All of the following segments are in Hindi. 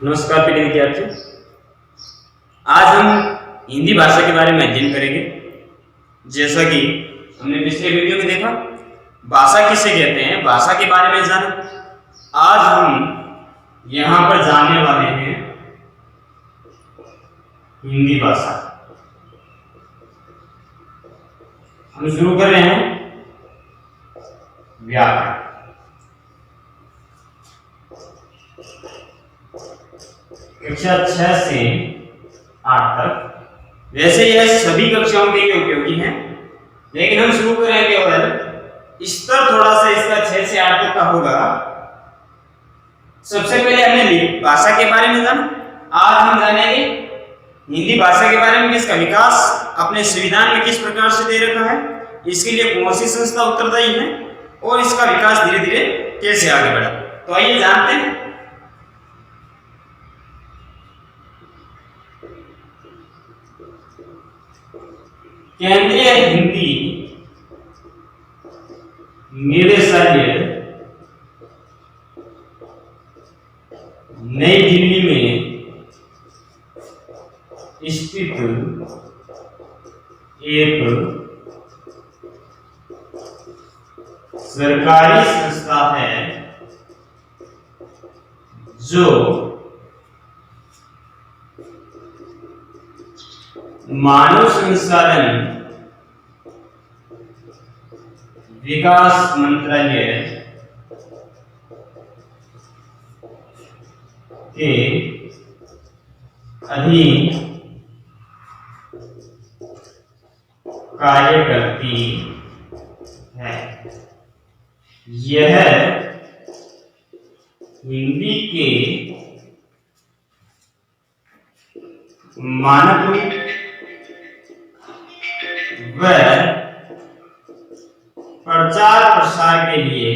नमस्कार प्रिय विद्यार्थियों। आज हम हिंदी भाषा के बारे में अध्ययन करेंगे। जैसा कि हमने पिछले वीडियो में देखा, भाषा किसे कहते हैं, भाषा के बारे में जाना। आज हम यहाँ पर जानने वाले हैं हिंदी भाषा। हम शुरू कर रहे हैं व्याकरण। कक्षा 6 से 8 तक। वैसे यह सभी कक्षाओं के लिए उपयोगी है, लेकिन हम शुरू करें केवल स्तर थोड़ा सा इसका 6 से 8 तक का होगा। सबसे पहले हमें भाषा के बारे में जाना। आज हम जानेंगे हिंदी भाषा के बारे में, इसका विकास अपने संविधान में किस प्रकार से दे रखा है, इसके लिए कौन सी संस्था उत्तरदायी है और इसका विकास धीरे धीरे कैसे आगे बढ़ा। तो आइए जानते हैं। केंद्रीय हिंदी निदेशालय नई दिल्ली में स्थित एक सरकारी संस्था है जो मानव संसाधन विकास मंत्रालय के अधीन कार्य करती है। यह हिंदी के मानक व प्रचार प्रसार के लिए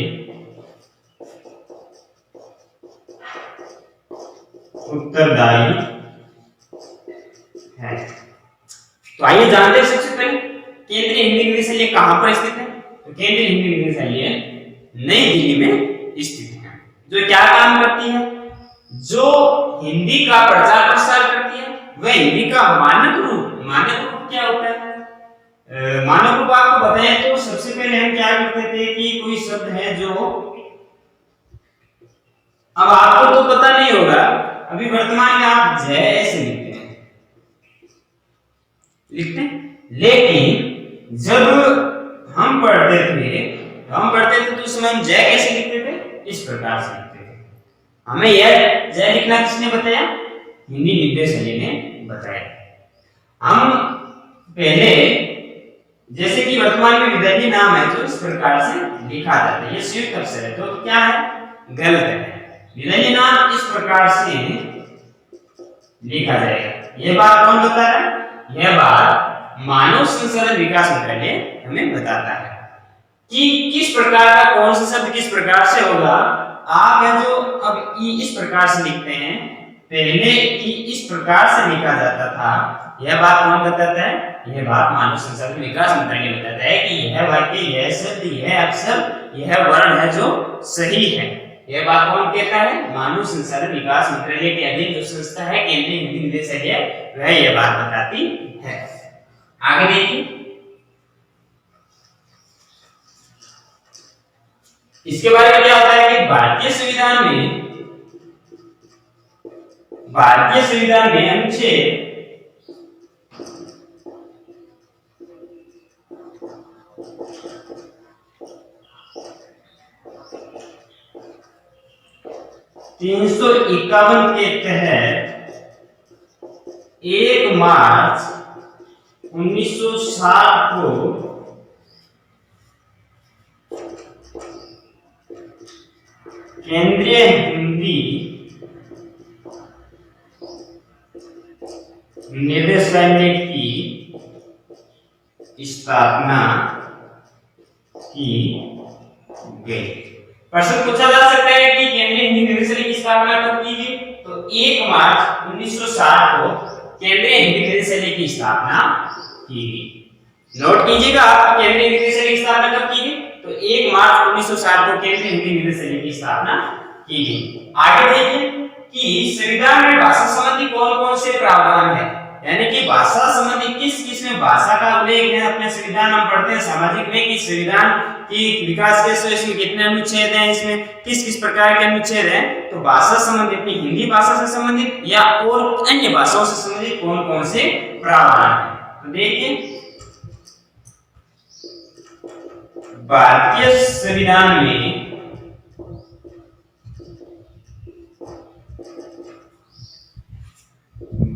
उत्तरदायी है। तो आइए जानते हैं सबसे पहले केंद्रीय हिंदी निदेशालय कहां पर स्थित है। तो केंद्रीय हिंदी निदेशालय नई दिल्ली में स्थित है। जो क्या काम करती है, जो हिंदी का प्रचार प्रसार करती है, वह हिंदी का मानक रूप क्या होता है। मानक रूप आपको बताएं तो सबसे पहले हम क्या करते थे कि कोई शब्द है जो, अब आपको तो पता नहीं होगा, अभी वर्तमान में आप जय ऐसे लिखते हैं, लेकिन जब हम पढ़ते थे तो उस समय हम जय कैसे लिखते थे, इस प्रकार से लिखते थे। हमें यह जय लिखना किसने बताया, हिंदी निदेशालय ने बताया। हम पहले जैसे कि वर्तमान में विदर्भी नाम है जो इस प्रकार से लिखा जाता है, ये संयुक्त अक्षर है, तो क्या है, गलत है। विदर्भी नाम इस प्रकार से लिखा जाएगा। यह बात कौन बता रहा है, यह बात मानव संसाधन विकास मंत्रालय हमें बताता है कि किस प्रकार का कौन सा शब्द किस प्रकार से होगा। आप है जो अब ई इस प्रकार से लिखते हैं, पहले ई इस प्रकार से लिखा जाता था। यह बात कौन बताता है, यह बात मानव संसाधन विकास मंत्रालय बताता है कि यह वाक्य, यह शब्द, यह अक्षर, यह वर्ण है जो सही है। यह बात कौन कहता है, मानव संसाधन विकास मंत्रालय के अधीन जो संस्था है केंद्रीय हिंदी निदेशालय, वह यह बात बताती है। आगे देखिए, इसके बारे में क्या होता है कि भारतीय संविधान में अनुच्छेद 351 के तहत 1 मार्च 1960 को केंद्रीय हिंदी निदेशालय की स्थापना की गई। प्रश्न पूछा जा सकता है कि केंद्रीय हिंदी निदेशालय की स्थापना कब की गई, तो 1 मार्च 1960 को केंद्रीय हिंदी निदेशालय की स्थापना की गई। नोट कीजिएगा आप, केंद्रीय हिंदी निदेशालय की स्थापना कब की गई, तो 1 मार्च 1960 को केंद्रीय हिंदी निदेशालय की स्थापना की गई। आगे देखिए, कि संविधान में भाषा संबंधी कौन कौन से प्रावधान है, यानी कि भाषा संबंधी किस किस में भाषा का उल्लेख है। अपने संविधान हम पढ़ते हैं सामाजिक में कि संविधान की विकास के इसमें कितने अनुच्छेद हैं, इसमें किस किस प्रकार के अनुच्छेद हैं। तो भाषा संबंधी अपनी हिंदी भाषा से संबंधित या और अन्य भाषाओं से संबंधित कौन कौन से प्रावधान है। तो देखिए भारतीय संविधान में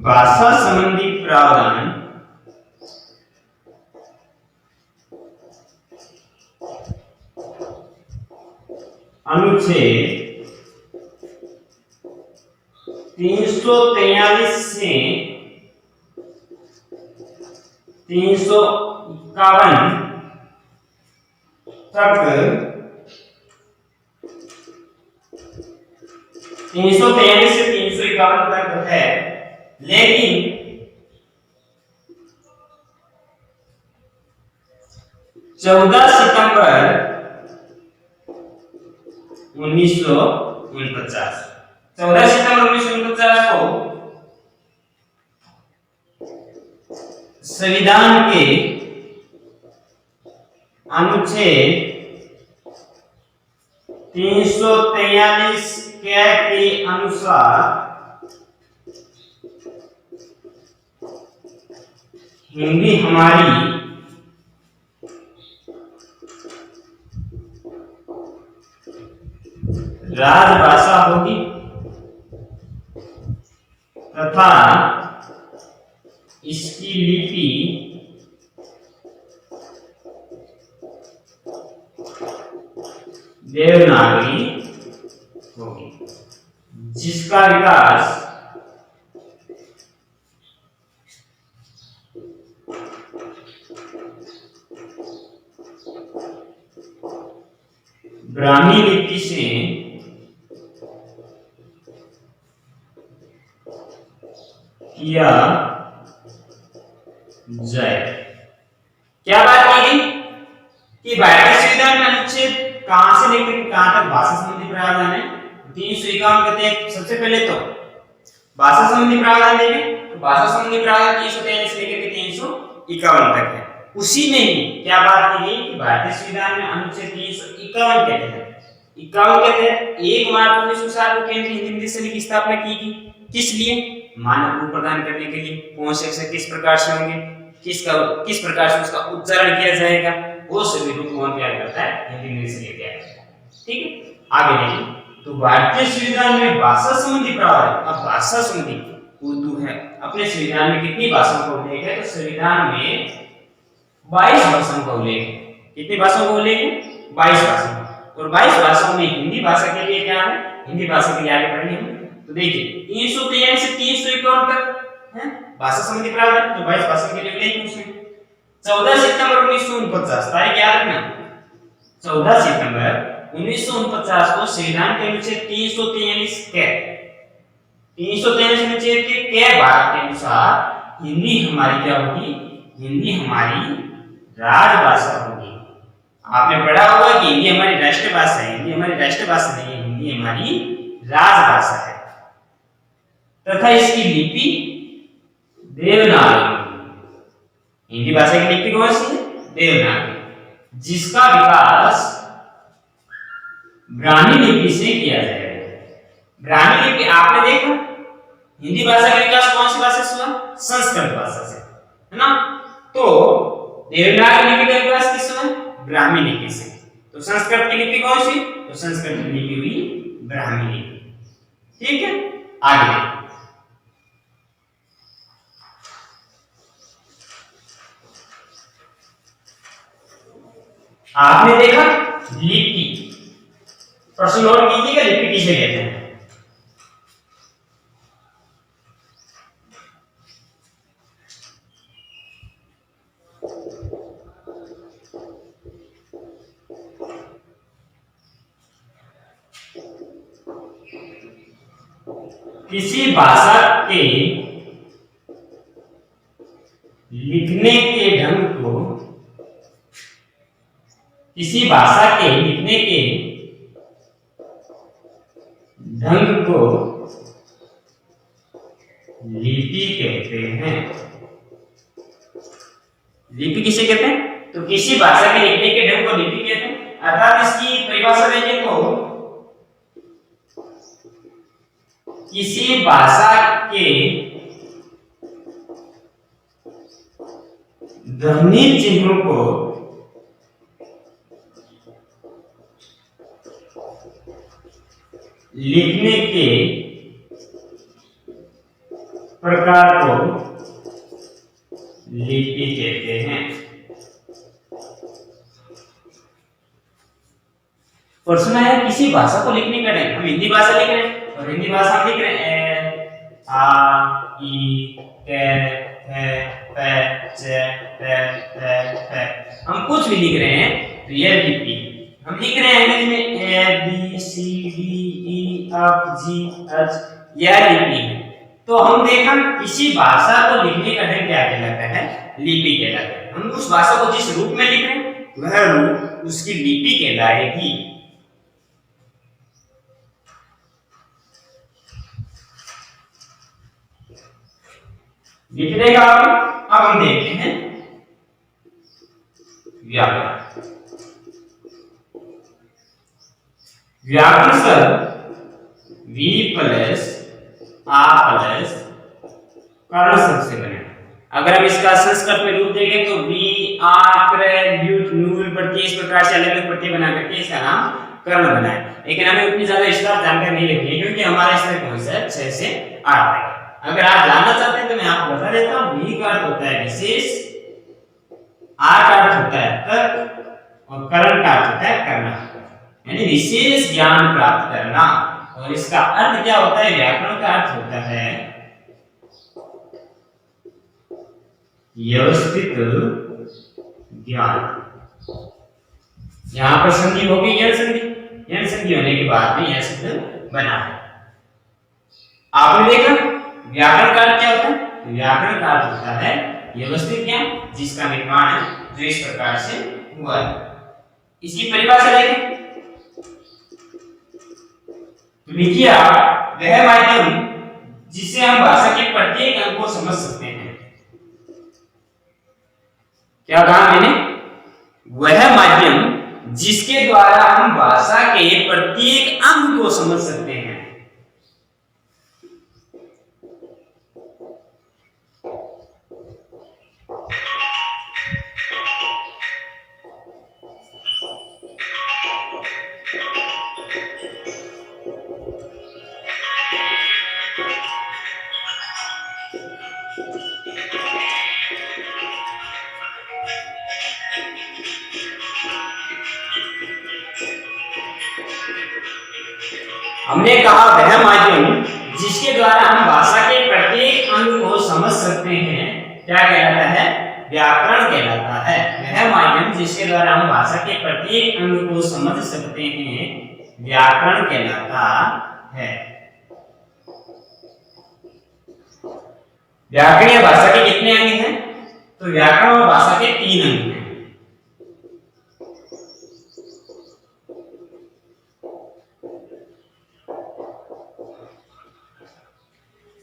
भाषा संबंधी प्रावधान अनुच्छेद 343 से 351 तक 343 से 351 तक है, लेकिन 14 सितंबर 1949 को संविधान के अनुच्छेद 343 के अनुसार हिंदी हमारी राजभाषा होगी तथा इसकी लिपि देवनागरी होगी, जिसका विकास ब्राह्मी लिपि से किया जाए। क्या बात की गई कि भारतीय संविधान में अनुच्छेद कहां से लेकर कहां तक भाषा संबंधी प्रावधान है। 351 कहते हैं सबसे पहले तो भाषा संबंधी प्रावधान देंगे, तो भाषा संबंधी प्रावधान 343 से लेकर 351 तक है। उसी में ही क्या बात की गई कि भारतीय संविधान में अनुच्छेद 351 के तहत 51 के तहत 1 मार्च 1960 को केंद्रीय हिंदी विद्यालय की स्थापना की गई। किस लिए? मानक रूप प्रदान करने के लिए। कौन से अक्षर किस प्रकार से होंगे, किस प्रकार से उसका उच्चारण किया जाएगा, वो सभी रूप कौन तैयार करता है? हिंदी विद्यालय तैयार करता है। ठीक है, आगे देखिए। तो भारतीय संविधान में भाषा संबंधी प्रावधान, अब भाषा संबंधी उर्दू है। अपने संविधान में कितनी भाषाओं का उल्लेख है? तो संविधान में 22 भाषाओं का उल्लेख है। कितनी भाषाओं का उल्लेख है? 22 भाषाओं। और 22 भाषाओं में हिंदी भाषा के लिए क्या है? हिंदी भाषा के लिए आगे बढ़ेंगे हम। तो देखिए 343 से 351 तक है भाषा संबंधी प्रावधान, तो 22 भाषा के लिए उल्लेख उसमें। 14 सितंबर 1949 तारीख याद रखना, 14 सितंबर 1949 को संविधान के अनुच्छेद 343 अनुच्छेद के भाग के अनुसार हिंदी हमारी क्या होगी? हिंदी हमारी राजभाषा होगी। आपने पढ़ा होगा कि हिंदी हमारी राष्ट्रभाषा है। हिंदी हमारी राष्ट्रभाषा नहीं है, हिंदी हमारी राजभाषा है तथा इसकी लिपि देवनागरी। हिंदी भाषा की लिपि कौन सी है? देवनागरी, जिसका विकास ब्राह्मी लिपि से किया जाएगा। ब्राह्मी लिपि आपने देखा, हिंदी भाषा का विकास कौन सी भाषा से हुआ? संस्कृत भाषा से, है ना। तो देवनागरी लिपि का विकास किससे हुआ? ब्राह्मी लिपि से। तो संस्कृत की लिपि कौन सी? तो संस्कृत की लिपि हुई ब्राह्मी लिपि। ठीक है, आगे आपने देखा लिपि, प्रश्न नोट कीजिएगा लिपि किसे कहते हैं। किसी भाषा के लिखने के ढंग को, किसी भाषा के लिखने के ढंग को लिपि कहते हैं। लिपि किसे कहते हैं? तो किसी भाषा के लिखने के ढंग को लिपि कहते हैं। अर्थात इसकी परिभाषा देखें तो किसी भाषा के ध्वनि चिन्हों को लिखने के प्रकार को लिपि कहते हैं। और सुना है किसी भाषा को लिखने का ढंग, हम हिंदी भाषा लिख रहे हैं और हिंदी भाषा हम लिख रहे हैं ए आ ई ए हम कुछ भी लिख रहे हैं तो यह लिपि। हम लिख रहे हैं अंग्रेजी में A B C D E F G H, यह लिपि है। तो हम देखा किसी भाषा को लिखने का ढंग क्या कहलाता है? लिपि कहलाता है। हम उस भाषा को जिस रूप में लिख रहे हैं वह रूप उसकी लिपि कहलाएगी। लिख देगा आपने। अब हम देखते हैं व्याकरण। व्याकरण शब्द वी प्लस आ प्लस कर्ण शब्द से बने। अगर हम इसका संस्कृत में रूप देखें तो वी आ क्र ल्यूट नूर प्रत्यय, इस प्रकार से अलग अलग प्रत्यय बना करके इसका नाम कर्ण बना है। लेकिन हमें उतनी ज्यादा विस्तार जानकारी नहीं रखनी है क्योंकि हमारा स्तर कौन सा है? 6 से 8 तक। अगर आप जानना चाहते हैं तो मैं आपको बता देता हूं। वी का अर्थ होता है विशेष, आर का अर्थ होता है तर्क और करण का अर्थ होता है करना, यानी विशेष ज्ञान प्राप्त करना। और इसका अर्थ क्या होता है? व्याकरण का अर्थ होता है व्यवस्थित ज्ञान। यहां पर संधि होगी यण संधि, यण संधि होने के बाद में यह शब्द बना है। आपने देखा व्याकरण का अर्थ क्या होता है? व्याकरण का अर्थ होता है व्यवस्थित ज्ञान जिसका निर्माण है जो इस प्रकार से हुआ है। इसकी परिभाषा देखें तो लिखिए आप, वह माध्यम जिससे हम भाषा के प्रत्येक अंग को समझ सकते हैं। क्या कहा मैंने? वह माध्यम जिसके द्वारा हम भाषा के प्रत्येक अंग को समझ सकते हैं। हमने कहा वह माध्यम जिसके द्वारा हम भाषा के प्रत्येक अंग को समझ सकते हैं क्या कहलाता है? व्याकरण कहलाता है। वह माध्यम जिसके द्वारा हम भाषा के प्रत्येक अंग को समझ सकते हैं व्याकरण कहलाता है। व्याकरणीय भाषा के कितने अंग हैं? तो व्याकरण और भाषा के 3 अंग हैं।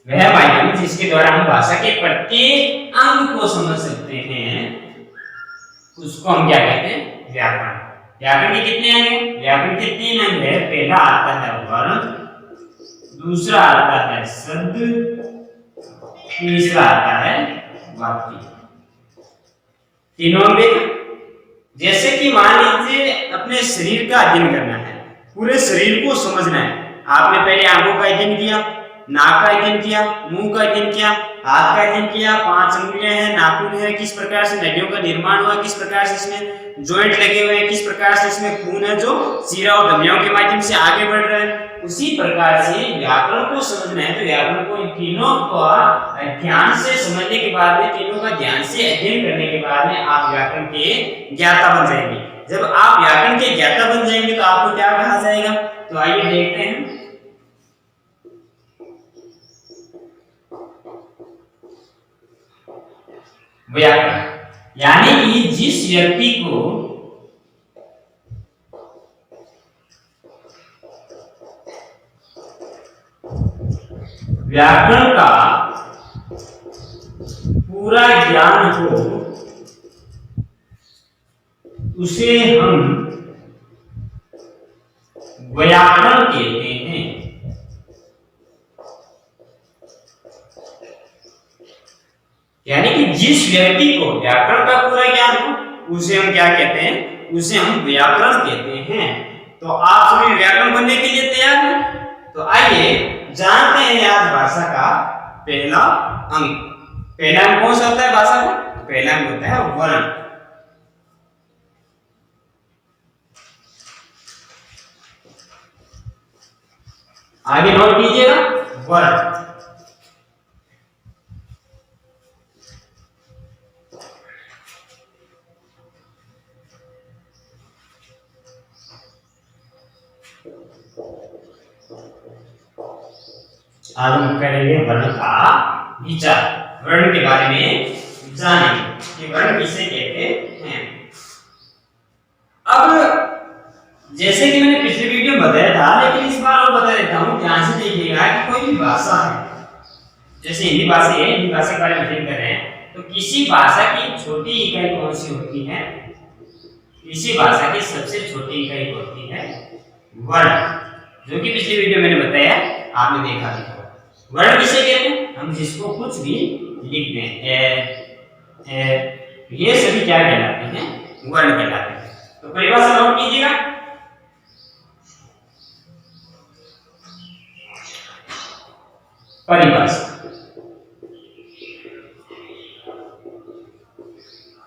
वह माध्यम जिसके द्वारा हम भाषा के प्रत्येक अंग को समझ सकते हैं उसको हम क्या कहते हैं? व्याकरण। व्याकरण के कितने अंग हैं? व्याकरण के 3 अंग है। पहला आता है वर्ण, दूसरा आता है शब्द, तीसरा आता है वाक्य। तीनों अंग देखा। जैसे कि मान लीजिए अपने शरीर का अध्ययन करना है, पूरे शरीर को समझना है। आपने पहले आंखों का अध्ययन किया, नाक का अध्ययन किया, मुंह का अध्ययन किया, हाथ का अध्ययन किया, 5 उंगलियां हैं, नाखून है, किस प्रकार से नलियों का निर्माण हुआ, किस प्रकार से इसमें जॉइंट लगे हुए हैं, किस प्रकार से इसमें खून है जो सिरा और धमनियों के माध्यम से आगे बढ़ रहा है। उसी प्रकार से व्याकरण को समझना है तो व्याकरण को इन तीनों को ध्यान से समझने के बाद में, तीनों का ध्यान से अध्ययन करने के बाद में आप व्याकरण के ज्ञाता बन जाएंगे। जब आप व्याकरण के ज्ञाता बन जाएंगे तो आपको क्या कहा जाएगा? तो आइए देखते हैं। व्याकरण यानी कि जिस व्यक्ति को व्याकरण का पूरा ज्ञान हो उसे हम व्याकरण कहते हैं। यानी कि जिस व्यक्ति को व्याकरण का पूरा ज्ञान हो उसे हम क्या कहते हैं, उसे हम व्याकरण कहते हैं। तो आप सभी व्याकरण बनने के लिए तैयार हैं? तो आइए जानते हैं आज भाषा का पहला अंक। पहला अंक कौन सा होता है भाषा का? पहला अंक होता है वर्ण। आगे नोट कीजिएगा वर्ण। आज हम करेंगे वर्ण का विचार, वर्ण के बारे में जानेंगे कि वर्ण किसे कहते हैं। अब जैसे कि मैंने पिछले वीडियो में बताया था, लेकिन इस बार और बता देता हूँ, ध्यान से देखिएगा कि कोई भी भाषा है, जैसे हिंदी भाषा है, हिंदी भाषा के बारे में अध्ययन कर रहे हैं, तो किसी भाषा की छोटी इकाई कौन सी होती है? किसी भाषा की सबसे छोटी इकाई होती है वर्ण, जो कि पिछली वीडियो मैंने बताया, आपने देखा था। वर्ण किसे कहते हैं? हम जिसको कुछ भी लिख दें, ये सभी क्या कहलाते हैं? वर्ण कहलाते हैं। तो परिभाषा नोट कीजिएगा। परिभाषा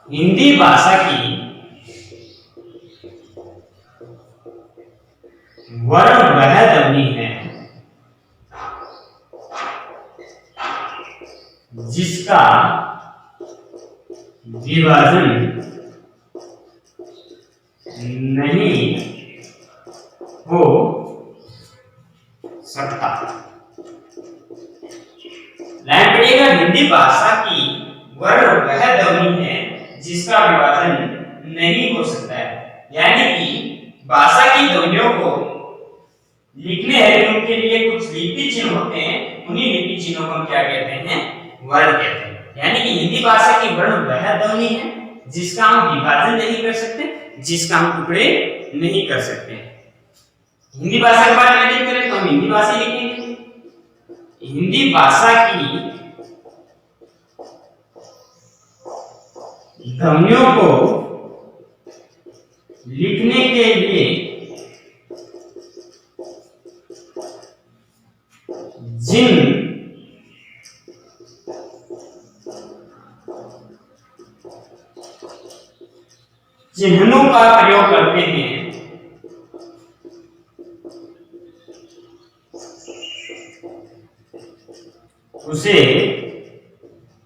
हिंदी भाषा की वर्ण वह ध्वनि है जिसका विभाजन नहीं हो सकता। लाइन पढ़िएगा, हिंदी भाषा की वर्ण वह ध्वनि है जिसका विभाजन नहीं हो सकता है। यानी कि भाषा की ध्वनियों को लिखने हेतु उनके लिए कुछ लिपि चिन्ह होते हैं, उन्हीं लिपि चिन्हों को हम क्या कहते हैं? वर्ण कहते हैं। यानी कि हिंदी भाषा की वर्ण वह ध्वनि है जिसका हम विभाजन नहीं कर सकते, जिसका हम टुकड़े नहीं कर सकते। हिंदी भाषा के बारे में अध्ययन करें तो हम हिंदी भाषा लिखेंगे। हिंदी भाषा की ध्वनियों को लिखने के लिए जिन चिन्हों का प्रयोग करते हैं उसे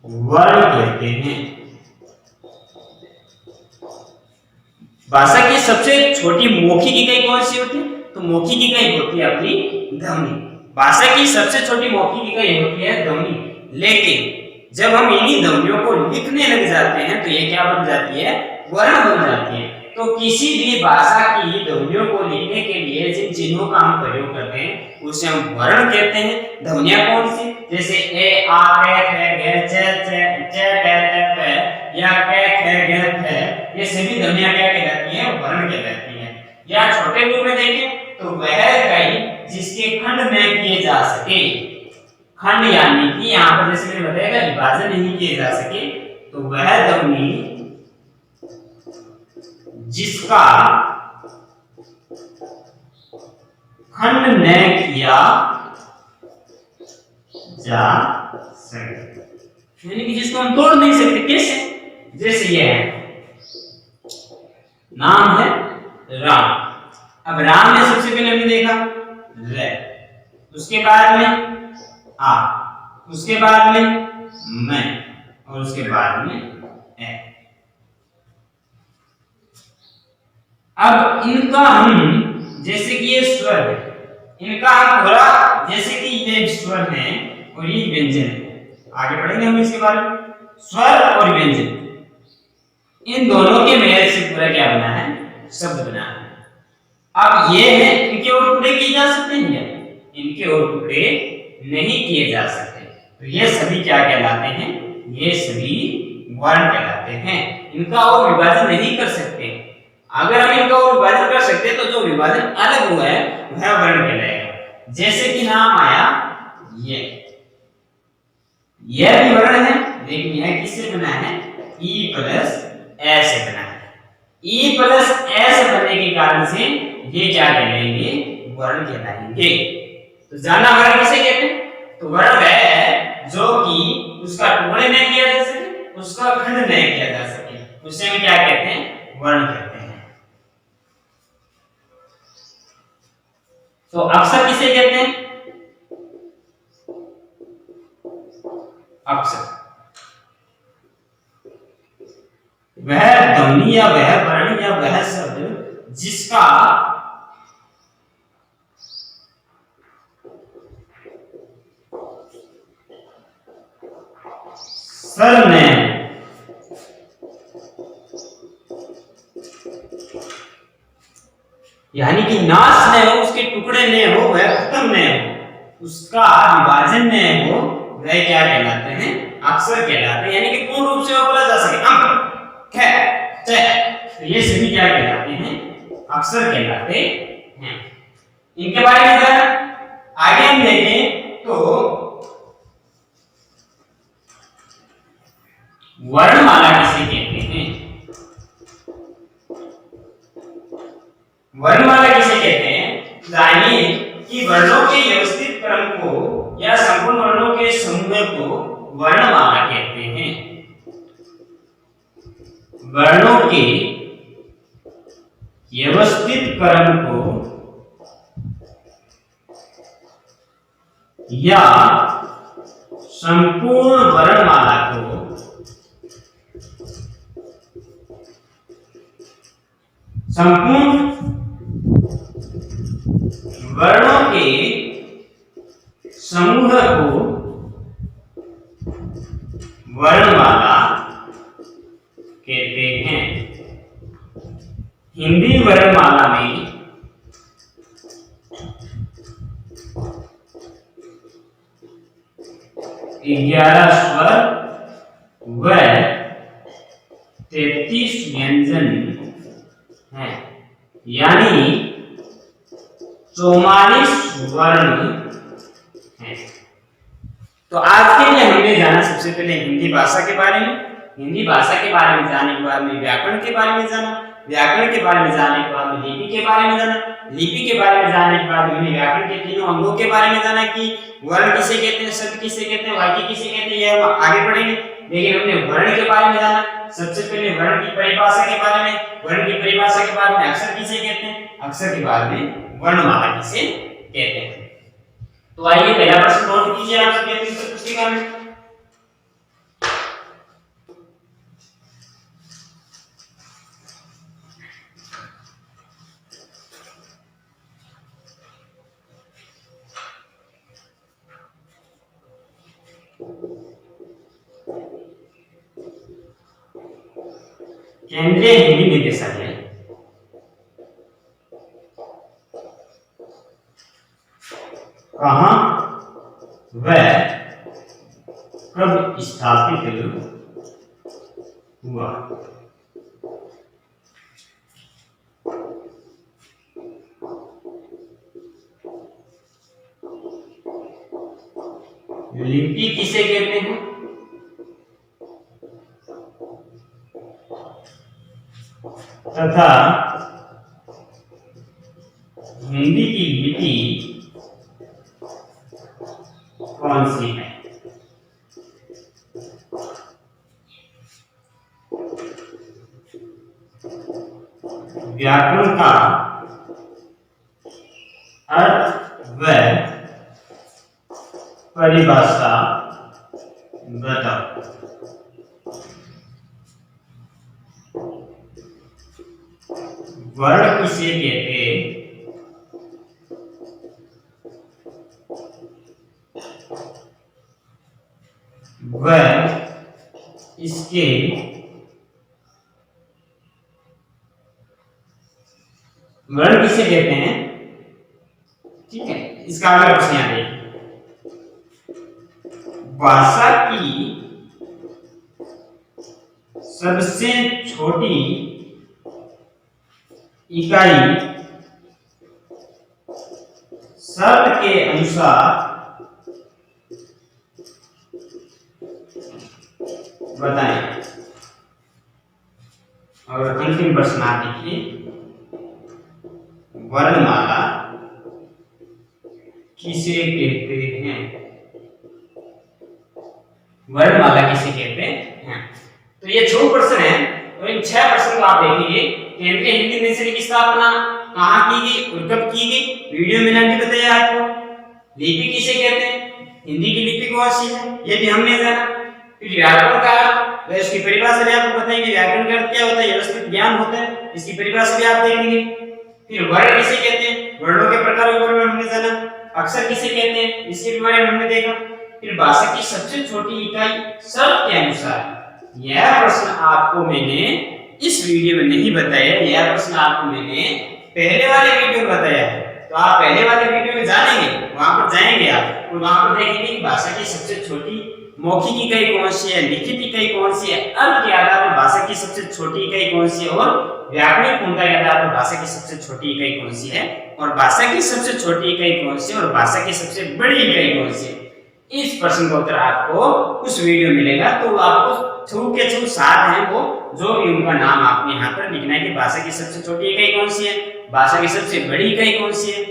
वर्ण कहते हैं। भाषा की सबसे छोटी मौखिक इकाई कौन सी होती है? तो मौखिक इकाई होती है अपनी ध्वनि। भाषा की सबसे छोटी मौखिक इकाई होती है ध्वनि, लेकिन जब हम इन्हीं ध्वनियों को लिखने लग जाते हैं तो ये क्या बन जाती है? वर्ण बन जाती है। तो किसी भी भाषा की ध्वनियों को लिखने के लिए जिन चिन्हों का हम प्रयोग करते हैं उसे हम वर्ण कहते हैं। ध्वनियां कौन सी? जैसे ए आ कै खे गे च च टे टे या कै खे गे खे, ये सभी ध्वनियां क्या कहलाती हैं? वर्ण कहलाती हैं। या छोटे रूप में देखें तो वह इकाई जिसके खंड में किए जा सके, खंड यानी कि यहाँ पर जैसे मैंने बताया विभाजन नहीं किए जा सके, तो वह ध्वनि जिसका खंड न किया जा सके, यानी कि जिसको हम तोड़ नहीं सकते। कैसे? जैसे ये है, नाम है राम। अब राम में सबसे पहले हमने देखा र, उसके बाद में आ, उसके बाद में मैं, और उसके बाद में ए। अब इनका हम जैसे कि ये स्वर है, इनका हम बोला जैसे कि ये स्वर है और ये व्यंजन है। आगे पढ़ेंगे हम इसके बारे में। स्वर और व्यंजन, इन दोनों के मेल से पूरा क्या बना है? शब्द बना है। अब ये है, इनके और टुकड़े किए जा सकते हैं क्या? इनके और टुकड़े नहीं किए जा सकते। तो ये सभी क्या कहलाते हैं? ये सभी वर्ण कहलाते हैं। इनका और विभाजन नहीं कर सकते। अगर हम इनका और विभाजन कर सकते हैं तो जो विभाजन अलग हुआ है वह वर्ण कहलाएगा। जैसे कि नाम आया यह भी वर्ण है, लेकिन यह किससे बना है? E प्लस ए से बना है। E प्लस ए से बनने के कारण से ये क्या कहलाएंगे? वर्ण कहलाएंगे। तो जाना वर्ण किसे कहते हैं? तो वर्ण वह है जो कि उसका टुकड़े नहीं किया जा सके, उसका खंड नहीं किया जा सके, उसे हम क्या कहते हैं? वर्ण कहते हैं। तो अक्षर किसे कहते हैं? अक्षर वह ध्वनि या वह वर्ण या वह शब्द जिसका स्वर में यानी कि नाश न हो, उसके टुकड़े न हो, वह खत्म न हो, उसका विभाजन न हो, वह क्या कहलाते हैं? अक्षर कहलाते हैं। यानी कि पूर्ण रूप से बोला जा सके अंक ख च, तो ये सभी क्या कहलाते हैं? अक्षर कहलाते हैं। इनके बारे में अगर आगे हम देखें तो वर्णमाला किसे कहते हैं? वर्णमाला किसे कहते हैं? जानिए कि वर्णों के व्यवस्थित क्रम को या संपूर्ण वर्णों के समूह को वर्णमाला कहते हैं। वर्णों के व्यवस्थित क्रम को या संपूर्ण वर्णमाला को संपूर्ण वर्णों के समूह को वर्णमाला कहते हैं। हिंदी वर्णमाला में 11 स्वर व 33 व्यंजन हैं, यानी 44 वर्ण हैं। तो आज के लिए हमने जाना सबसे पहले हिंदी भाषा के बारे में। हिंदी भाषा के बारे में जानने के बाद में व्याकरण के बारे में जाना, व्याकरण के बारे में जानने के बाद में लिपि के बारे में जाना, लिपि के बारे में जानने के बाद में व्याकरण के तीनों अंगों के बारे में जाना कि वर्ण किसे कहते हैं, शब्द किसे कहते हैं, वाक्य किसे कहते हैं, ये हम आगे पढ़ेंगे। लेकिन हमने वर्ण के बारे में जाना, सबसे पहले वर्ण की परिभाषा के बारे में, वर्ण की परिभाषा के बाद में अक्षर किसे कहते हैं, अक्षर के बाद में वर्णमाला किसे कहते हैं। तो आइए पहला प्रश्न नोट कीजिए आप सभी अपनी पुस्तिका में। केंद्रीय हिंदी निदेशालय कहाँ व कब स्थापित हुआ? लिपि किसे कहते हैं? तथा हिंदी की लिपि कौन सी है? व्याकरण का अर्थ व परिभाषा बताओ। वर्ण किसे कहते हैं? वह इसके वर्ण किसे कहते हैं? ठीक है, इसका अगला प्रश्न यहाँ देखिए। भाषा की सबसे छोटी इकाई शब्द के अनुसार बताएं। और अंतिम प्रश्न आप देखिए, वर्णमाला किसे कहते हैं? वर्णमाला किसे कहते हैं? तो ये 6 प्रश्न हैं और इन 6 प्रश्न को आप देखेंगे। केंद्रीय हिंदी यूनिवर्सिटी की स्थापना कहाँ की गई और कब की गई, वीडियो में मैंने भी बताया आपको। लिपि किसे कहते हैं, हिंदी की लिपि कौन सी है, ये भी हमने जाना। फिर व्याकरण का अर्थ, इसकी परिभाषा भी आपको बताएंगे। व्याकरण का अर्थ क्या होता है, व्यवस्थित ज्ञान होता है, इसकी परिभाषा भी आप देखेंगे। फिर वर्ण किसे कहते हैं, वर्णों के प्रकारों के बारे में हमने जाना। अक्षर किसे कहते हैं, इसके बारे में हमने देखा। फिर भाषा की सबसे छोटी इकाई शब्द के अनुसार। यह प्रश्न आपको मैंने इस वीडियो में नहीं बताया, यह प्रश्न आपको मैंने पहले वाले वीडियो में बताया है। तो आप पहले वाले वीडियो में जानेंगे, वहां पर जाएंगे आप और वहां पर देखेंगे कि भाषा की सबसे छोटी मौखिक इकाई कौन सी है, लिखित इकाई कौन सी है, अर्थ के आधार पर भाषा की सबसे छोटी इकाई कौन सी है, और व्याकरणिक पूर्णता के आधार पर भाषा की सबसे छोटी इकाई कौन सी है, और भाषा की सबसे छोटी इकाई कौन सी है, और भाषा की सबसे बड़ी इकाई कौन सी है। इस प्रश्न का उत्तर आपको उस वीडियो में मिलेगा। तो आपको छू के छू साथ हैं वो, जो भी उनका नाम आपको यहाँ पर लिखना है कि भाषा की सबसे छोटी इकाई कौन सी है, भाषा की सबसे बड़ी इकाई कौन सी है,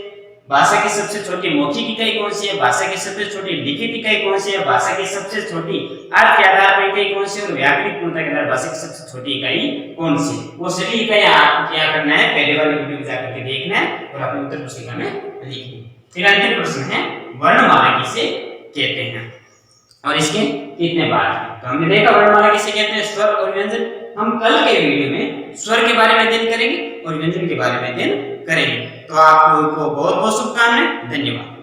भाषा की सबसे छोटी मौखिक इकाई कौन सी है, भाषा की सबसे छोटी लिखित इकाई कौन सी है, भाषा की सबसे छोटी अर्थ के आधार पर इकाई कौन सी है, और व्याकरणिक पूर्णता के आधार भाषा की सबसे छोटी इकाई कौन सी है। वो सभी इकाइयां आपको क्या करना है, पहले वाले वीडियो में जाकर के देखना है और अपने उत्तर पुस्तिका में लिखना है। फिर अंतिम प्रश्न है, वर्णमाला किसे कहते हैं और इसके कितने भाग हैं। तो हमने देखा वर्णमाला किसे कहते हैं, स्वर और व्यंजन। हम कल के वीडियो में स्वर के बारे में अध्ययन करेंगे और व्यंजन के बारे में अध्ययन करेंगे। तो आपको बहुत बहुत शुभकामनाएं, धन्यवाद।